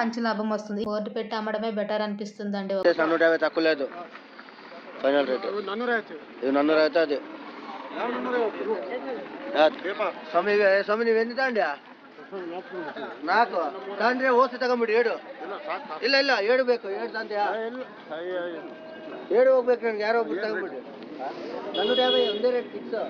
మంచి లాభం వస్తుంది. బోర్డు పెట్టి అమ్మడమే బెటర్ అనిపిస్తుందండి. 150 తక్కువ లేదు ఫైనల్ రేట్. ఇది 400 అవుతుంది. స్వామి ನೀವು ಎಂದಿದ್ದಂಡ್ಯ ನಾಲ್ಕು ತಂದ್ರೆ ಓಸಿ ತಗೊಂಬಿಡಿ 7 ಇಲ್ಲ 7 ಬೇಕು 7 ತಂದ್ಯಾ 7 ಹೋಗ್ಬೇಕು ನನಗೆ ಯಾರೋ ಒಬ್ರು ತಗೊಂಬಿಡಿ 450 ಒಂದೇ ರೇಟ್ ಫಿಕ್ಸ್.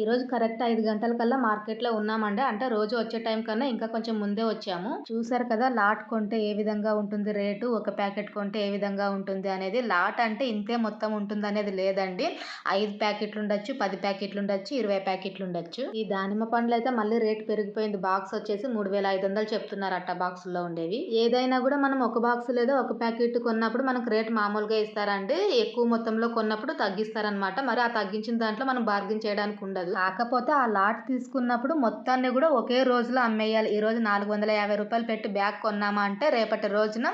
ఈ రోజు కరెక్ట్ 5 గంటల కల్లా మార్కెట్ లో ఉన్నామండి. అంటే రోజు వచ్చే టైం కన్నా ఇంకా కొంచెం ముందే వచ్చాము. చూసారు కదా లాట్ కొంటే ఏ విధంగా ఉంటుంది రేటు, ఒక ప్యాకెట్ కొంటే ఏ విధంగా ఉంటుంది అనేది. లాట్ అంటే ఇంతే మొత్తం ఉంటుంది అనేది లేదండి. 5 ప్యాకెట్లు ఉండొచ్చు, 10 ప్యాకెట్లు ఉండొచ్చు, 20 ప్యాకెట్లు ఉండొచ్చు. ఈ దానిమ్మ పండ్లు అయితే మళ్ళీ రేట్ పెరిగిపోయింది. బాక్స్ వచ్చేసి 3500 చెప్తున్నారు అట్ట బాక్స్ లో ఉండేవి. ఏదైనా కూడా మనం ఒక బాక్స్ లేదా ఒక ప్యాకెట్ కొన్నప్పుడు మనకు రేట్ మామూలుగా ఇస్తారండి. ఎక్కువ మొత్తంలో కొన్నప్పుడు తగ్గిస్తారనమాట. మరి ఆ తగ్గించిన దాంట్లో మనం బార్గెన్ చేయడానికి ఉండదు. కాకపోతే ఆ లాట్ తీసుకున్నప్పుడు మొత్తాన్ని కూడా ఒకే రోజులో అమ్మేయాలి. ఈ రోజు 450 రూపాయలు పెట్టి బ్యాగ్ కొన్నామా అంటే రేపటి రోజున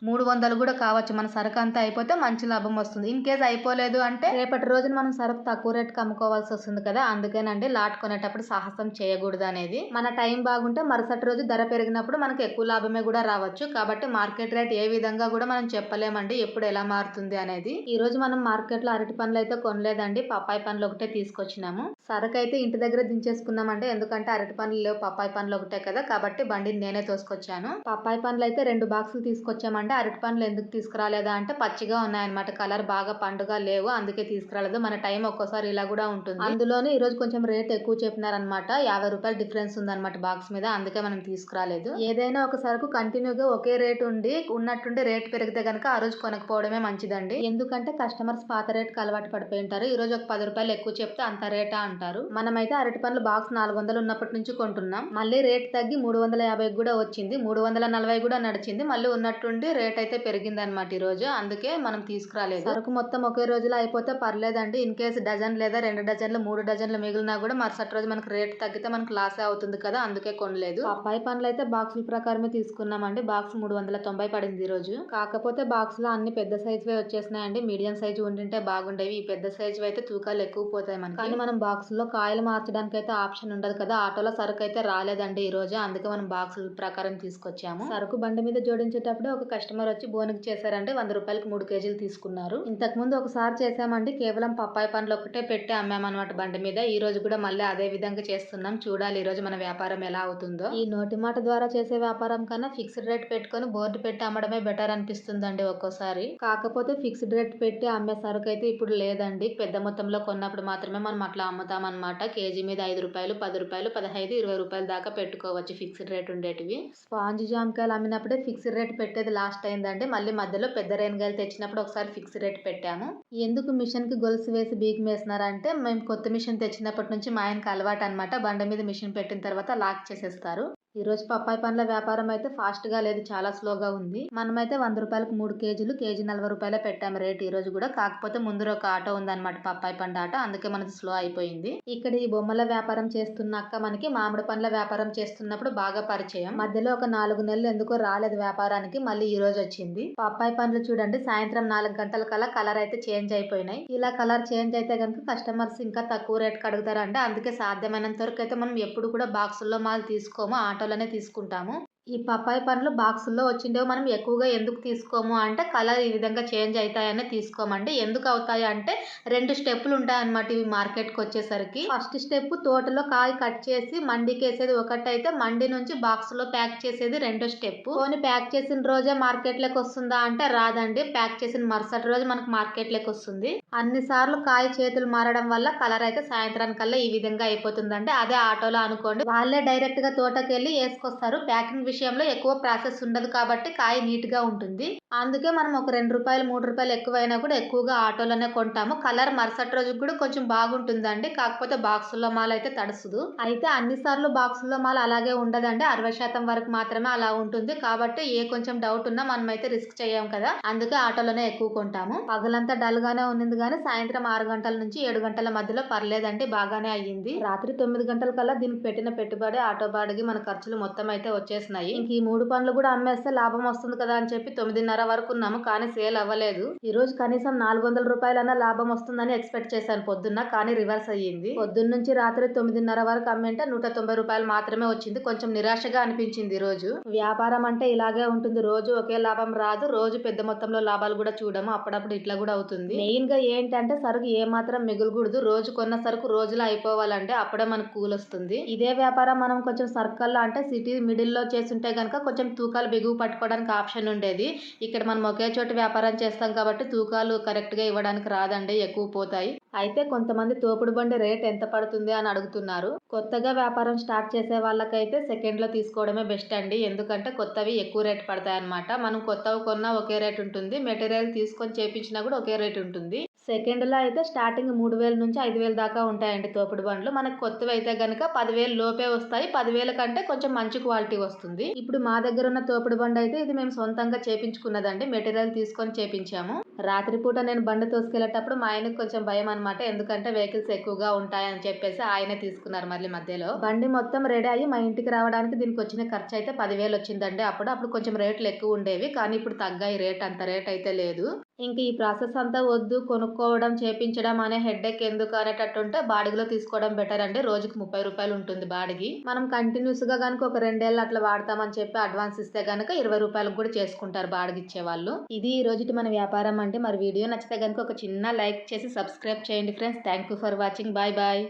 300 కూడా కావచ్చు. మన సరుకు అంతా అయిపోతే మంచి లాభం వస్తుంది. ఇన్ కేసు అయిపోలేదు అంటే రేపటి రోజున మనం సరుకు తక్కువ రేటుకి అమ్ముకోవాల్సి వస్తుంది కదా. అందుకేనండి లాట్ కొనేటప్పుడు సాహసం చేయకూడదు అనేది. మన టైం బాగుంటే మరుసటి రోజు ధర పెరిగినప్పుడు మనకు ఎక్కువ లాభమే కూడా రావచ్చు. కాబట్టి మార్కెట్ రేట్ ఏ విధంగా కూడా మనం చెప్పలేమండి ఎప్పుడు ఎలా మారుతుంది అనేది. ఈ రోజు మనం మార్కెట్ లో అరటి పండ్లు అయితే కొనలేదండి. పప్పాయి పండ్లు ఒకటే తీసుకొచ్చినాము. సరుకు అయితే ఇంటి దగ్గర దించేసుకున్నామంటే, ఎందుకంటే అరటి పండ్లు లేవు, పప్పాయి పండ్లు ఒకటే కదా. కాబట్టి బండిని నేనే తోసుకొచ్చాను. పప్పాయి పండ్లు అయితే 2 బాక్సులు తీసుకొచ్చామంటే, అరటి పండ్లు ఎందుకు తీసుకురాలేదా అంటే పచ్చిగా ఉన్నాయన్నమాట. కలర్ బాగా పండుగ లేవు, అందుకే తీసుకురాలేదు. మన టైం ఒక్కోసారి ఇలా కూడా ఉంటుంది. అందులోనే ఈ రోజు కొంచెం రేట్ ఎక్కువ చెప్పినారనమాట. 50 రూపాయలు డిఫరెన్స్ ఉందన్నమాట బాక్స్ మీద. అందుకే మనం తీసుకురాలేదు. ఏదైనా ఒక సరుకు కంటిన్యూగా ఒకే రేట్ ఉండి ఉన్నట్టుండి రేట్ పెరిగితే కనుక ఆ రోజు కొనకపోవడమే మంచిదండి. ఎందుకంటే కస్టమర్స్ పాత రేట్కి అలవాటు పడిపోయి ఉంటారు. ఈ రోజు ఒక 10 రూపాయలు ఎక్కువ చెప్తే అంత రేటా అంటారు. మనమైతే అరటి పండ్లు బాక్స్ 400 ఉన్నప్పటి నుంచి కొంటున్నాం. మళ్ళీ రేట్ తగ్గి 350 కూడా వచ్చింది. 340 కూడా నడిచింది. మళ్ళీ ఉన్నట్టుండి రేట్ అయితే పెరిగింది అనమాట ఈ రోజు. అందుకే మనం తీసుకురాలేదు. సరుకు మొత్తం ఒకే రోజులో అయిపోతే పర్లేదండి. ఇన్ కేసు డజన్ లేదా 2 డజన్లు 3 డజన్లు మిగిలినా కూడా మరుసటి రోజు మనకు రేట్ తగ్గితే మనకు లాసే అవుతుంది కదా. అందుకే కొనలేదు. పప్పాయి పండ్లు అయితే బాక్సుల ప్రకారమే తీసుకున్నామండి. బాక్స్ 390 పడింది ఈ రోజు. కాకపోతే బాక్స్ లో అన్ని పెద్ద సైజువే వచ్చేసినాయండి. మీడియం సైజు ఉండింటే బాగుండేవి. ఈ పెద్ద సైజు అయితే తూకాలు ఎక్కువ పోతాయి మనకి. కానీ మనం బాక్స్ లో కాయలు మార్చడానికి అయితే ఆప్షన్ ఉండదు కదా. ఆటోలో సరుకు అయితే రాలేదండి ఈ రోజు. అందుకే మనం బాక్సుల ప్రకారం తీసుకొచ్చాము. సరుకు బండి మీద జోడించేటప్పుడు ఒక కస్టమర్ వచ్చి బోనికి చేశారంటే 100 రూపాయలకి 3 కేజీలు తీసుకున్నారు. ఇంతకు ముందు ఒకసారి చేసామండి. కేవలం పప్పాయి పండ్లు ఒకటే పెట్టి అమ్మామన్నమాట బండి మీద. ఈ రోజు కూడా మళ్ళీ అదే విధంగా చేస్తున్నాం. చూడాలి ఈ రోజు మన వ్యాపారం ఎలా అవుతుందో. ఈ నోటి మాట ద్వారా చేసే వ్యాపారం కన్నా ఫిక్స్డ్ రేట్ పెట్టుకొని బోర్డు పెట్టి అమ్మడమే బెటర్ అనిపిస్తుందండి ఒక్కోసారి. కాకపోతే ఫిక్స్డ్ రేట్ పెట్టి అమ్మే సరుకు అయితే ఇప్పుడు లేదండి. పెద్ద మొత్తంలో కొన్నప్పుడు మాత్రమే మనం అట్లా అమ్ముతాం అనమాట. కేజీ మీద 5 రూపాయలు, 10 రూపాయలు, 15, 20 రూపాయల దాకా పెట్టుకోవచ్చు ఫిక్స్డ్ రేట్ ఉండేటివి. స్పాంజ్ జామకాయలు అమ్మినప్పుడే ఫిక్స్డ్ రేట్ పెట్టేది లాస్ట్ అయిందండి. మళ్ళీ మధ్యలో పెద్ద రేణిగాయలు తెచ్చినప్పుడు ఒకసారి ఫిక్స్డ్ రేట్ పెట్టాము. ఎందుకు మిషన్ కి గొలుసు వేసి బీగం వేసినారంటే, మేము కొత్త మిషన్ తెచ్చినప్పటి నుంచి మా ఆయనకి అలవాటు అనమాట. బండి మీద మిషన్ పెట్టిన తర్వాత లాక్ చేసేస్తారు. ఈ రోజు పప్పాయి పండ్ల వ్యాపారం అయితే ఫాస్ట్ గా లేదు, చాలా స్లోగా ఉంది. మనమైతే 100 రూపాయలకు 3 కేజీలు, కేజీ 40 రూపాయలే పెట్టాము రేట్ ఈ రోజు కూడా. కాకపోతే ముందర ఒక ఆటో ఉందన్నమాట, పప్పాయి పండు ఆటో. అందుకే మనది స్లో అయిపోయింది. ఇక్కడ ఈ బొమ్మల వ్యాపారం చేస్తున్న అక్క మనకి మామిడి పండ్ల వ్యాపారం చేస్తున్నప్పుడు బాగా పరిచయం. మధ్యలో ఒక 4 నెలలు ఎందుకో రాలేదు వ్యాపారానికి. మళ్ళీ ఈ రోజు వచ్చింది. పప్పాయి పండ్లు చూడండి, సాయంత్రం 4 గంటల కల్లా కలర్ అయితే చేంజ్ అయిపోయినాయి. ఇలా కలర్ చేంజ్ అయితే కనుక కస్టమర్స్ ఇంకా తక్కువ రేట్ కి అడుగుతారంటే, అందుకే సాధ్యమైనంత వరకు అయితే మనం ఎప్పుడు కూడా బాక్సుల్లో మాల్ తీసుకోము, ఆటోలోనే తీసుకుంటాము. ఈ పప్పాయి పండ్లు బాక్సుల్లో వచ్చిండేవి మనం ఎక్కువగా ఎందుకు తీసుకోము అంటే, కలర్ ఈ విధంగా చేంజ్ అవుతాయని తీసుకోమండి. ఎందుకు అవుతాయి అంటే 2 స్టెప్పులు ఉంటాయన్నమాట ఇవి మార్కెట్కి వచ్చేసరికి. ఫస్ట్ స్టెప్ తోటలో కాయ కట్ చేసి మండికి వేసేది ఒకటైతే, మండి నుంచి బాక్స్ లో ప్యాక్ చేసేది రెండో స్టెప్. పోనీ ప్యాక్ చేసిన రోజే మార్కెట్ లోకి వస్తుందా అంటే రాదండి. ప్యాక్ చేసిన మరుసటి రోజు మనకు మార్కెట్ లోకి వస్తుంది. అన్ని సార్లు కాయ చేతులు మారడం వల్ల కలర్ అయితే సాయంత్రానికల్లా ఈ విధంగా అయిపోతుందండి. అదే ఆటోలో అనుకోండి, వాళ్ళే డైరెక్ట్ గా తోటకి వెళ్ళి వేసుకొస్తారు. ప్యాకింగ్ విషయంలో ఎక్కువ ప్రాసెస్ ఉండదు కాబట్టి కాయ నీట్ గా ఉంటుంది. అందుకే మనం ఒక 2 రూపాయలు 3 రూపాయలు ఎక్కువైనా కూడా ఎక్కువగా ఆటోలోనే కొంటాము. కలర్ మరుసటి రోజు కూడా కొంచెం బాగుంటుందండి. కాకపోతే బాక్సుల్లో మాల్ అయితే తడుసుదు. అయితే అన్ని సార్లు బాక్సుల్లో మాల్ అలాగే ఉండదండి. 60% వరకు మాత్రమే అలా ఉంటుంది. కాబట్టి ఏ కొంచెం డౌట్ ఉన్నా మనం అయితే రిస్క్ చేయం కదా. అందుకే ఆటోలోనే ఎక్కువ కొంటాము. పగలంతా డల్ గానే ఉన్నింది కానీ సాయంత్రం 6 గంటల నుంచి 7 గంటల మధ్యలో పర్లేదండి, బాగానే అయ్యింది. రాత్రి 9 గంటల కల్లా దీనికి పెట్టిన పెట్టుబడి, ఆటో బాడికి మన ఖర్చులు మొత్తం అయితే వచ్చేసినాయి. ఉంటాయి. ఇంక ఈ 3 పండ్లు కూడా అమ్మేస్తే లాభం వస్తుంది కదా అని చెప్పి 9:30 వరకు ఉన్నాము, కానీ సేల్ అవ్వలేదు. ఈ రోజు కనీసం 400 రూపాయలన్నా లాభం వస్తుందని ఎక్స్పెక్ట్ చేశాను పొద్దున్న, కానీ రివర్స్ అయ్యింది. పొద్దున్న నుంచి రాత్రి 9:30 వరకు అమ్మింటే 190 రూపాయలు మాత్రమే వచ్చింది. కొంచెం నిరాశగా అనిపించింది ఈ రోజు. వ్యాపారం అంటే ఇలాగే ఉంటుంది, రోజు ఒకే లాభం రాదు, రోజు పెద్ద మొత్తంలో లాభాలు కూడా చూడము, అప్పుడప్పుడు ఇట్లా కూడా అవుతుంది. మెయిన్ గా ఏంటంటే సరుకు ఏ మాత్రం మిగులుకూడదు, రోజు కొన్న సరుకు రోజులో అయిపోవాలంటే అప్పుడే మనకు కూలొస్తుంది. ఇదే వ్యాపారం మనం కొంచెం సర్కిల్లో అంటే సిటీ మిడిల్ లో చేస్తుంటే గనక కొంచెం తూకాలు బిగువు పట్టుకోవడానికి ఆప్షన్ ఉండేది. ఇక్కడ మనం ఒకే చోట వ్యాపారం చేస్తాం కాబట్టి తూకాలు కరెక్ట్ గా ఇవ్వడానికి రాదండి, ఎక్కువ పోతాయి. అయితే కొంతమంది తోపుడు బండి రేట్ ఎంత పడుతుంది అని అడుగుతున్నారు. కొత్తగా వ్యాపారం స్టార్ట్ చేసే వాళ్ళకైతే సెకండ్ లో తీసుకోవడమే బెస్ట్ అండి, ఎందుకంటే కొత్తవి ఎక్కువ రేట్ పడతాయి అన్నమాట. మనం కొత్తవి కొన్నా ఒకే రేట్ ఉంటుంది, మెటీరియల్ తీసుకొని చేపించినా కూడా ఒకే రేట్ ఉంటుంది. సెకండ్ లో అయితే స్టార్టింగ్ 3000 నుంచి 5000 దాకా ఉంటాయండి తోపుడు బండ్లు. మనకు కొత్తవి అయితే గనక 10,000 లోపే వస్తాయి, 10,000 కంటే కొంచెం మంచి క్వాలిటీ వస్తుంది. ఇప్పుడు మా దగ్గర ఉన్న తోపుడు బండి అయితే ఇది మేము సొంతంగా చేపించుకున్నదండి, మెటీరియల్ తీసుకొని చేపించాము. రాత్రిపూట నేను బండి తోసుకెళ్లేటప్పుడు మా ఆయనకు కొంచెం భయం అనమాట, ఎందుకంటే వెహికల్స్ ఎక్కువగా ఉంటాయని చెప్పేసి ఆయనే తీసుకున్నారు మళ్ళీ మధ్యలో. బండి మొత్తం రెడీ అయ్యి మా ఇంటికి రావడానికి దీనికి వచ్చిన ఖర్చు అయితే 10,000 వచ్చిందండి. అప్పుడు కొంచెం రేట్లు ఎక్కువ ఉండేవి, కానీ ఇప్పుడు తగ్గాయి రేట్, అంత రేట్ అయితే లేదు. ఇంక ఈ ప్రాసెస్ అంతా వద్దు, కొనుక్కోవడం చేపించడం అనే హెడ్ఏక్ ఎందుకు అనేటట్టు ఉంటే బాడిగలో తీసుకోవడం బెటర్ అండి. రోజుకి 30 రూపాయలు ఉంటుంది బాడిగి. మనం కంటిన్యూస్ గా గనుక ఒక 2 ఏళ్ళు అట్లా వాడతామని చెప్పి అడ్వాన్స్ ఇస్తే గనక 20 రూపాయలకు కూడా చేసుకుంటారు బాడిగిచ్చే వాళ్ళు. ఇది ఈ రోజుటి మన వ్యాపారం అంటే. మరి వీడియో నచ్చితే గనుక ఒక చిన్న లైక్ చేసి సబ్స్క్రైబ్ చేయండి friends. Thank you for watching. Bye bye.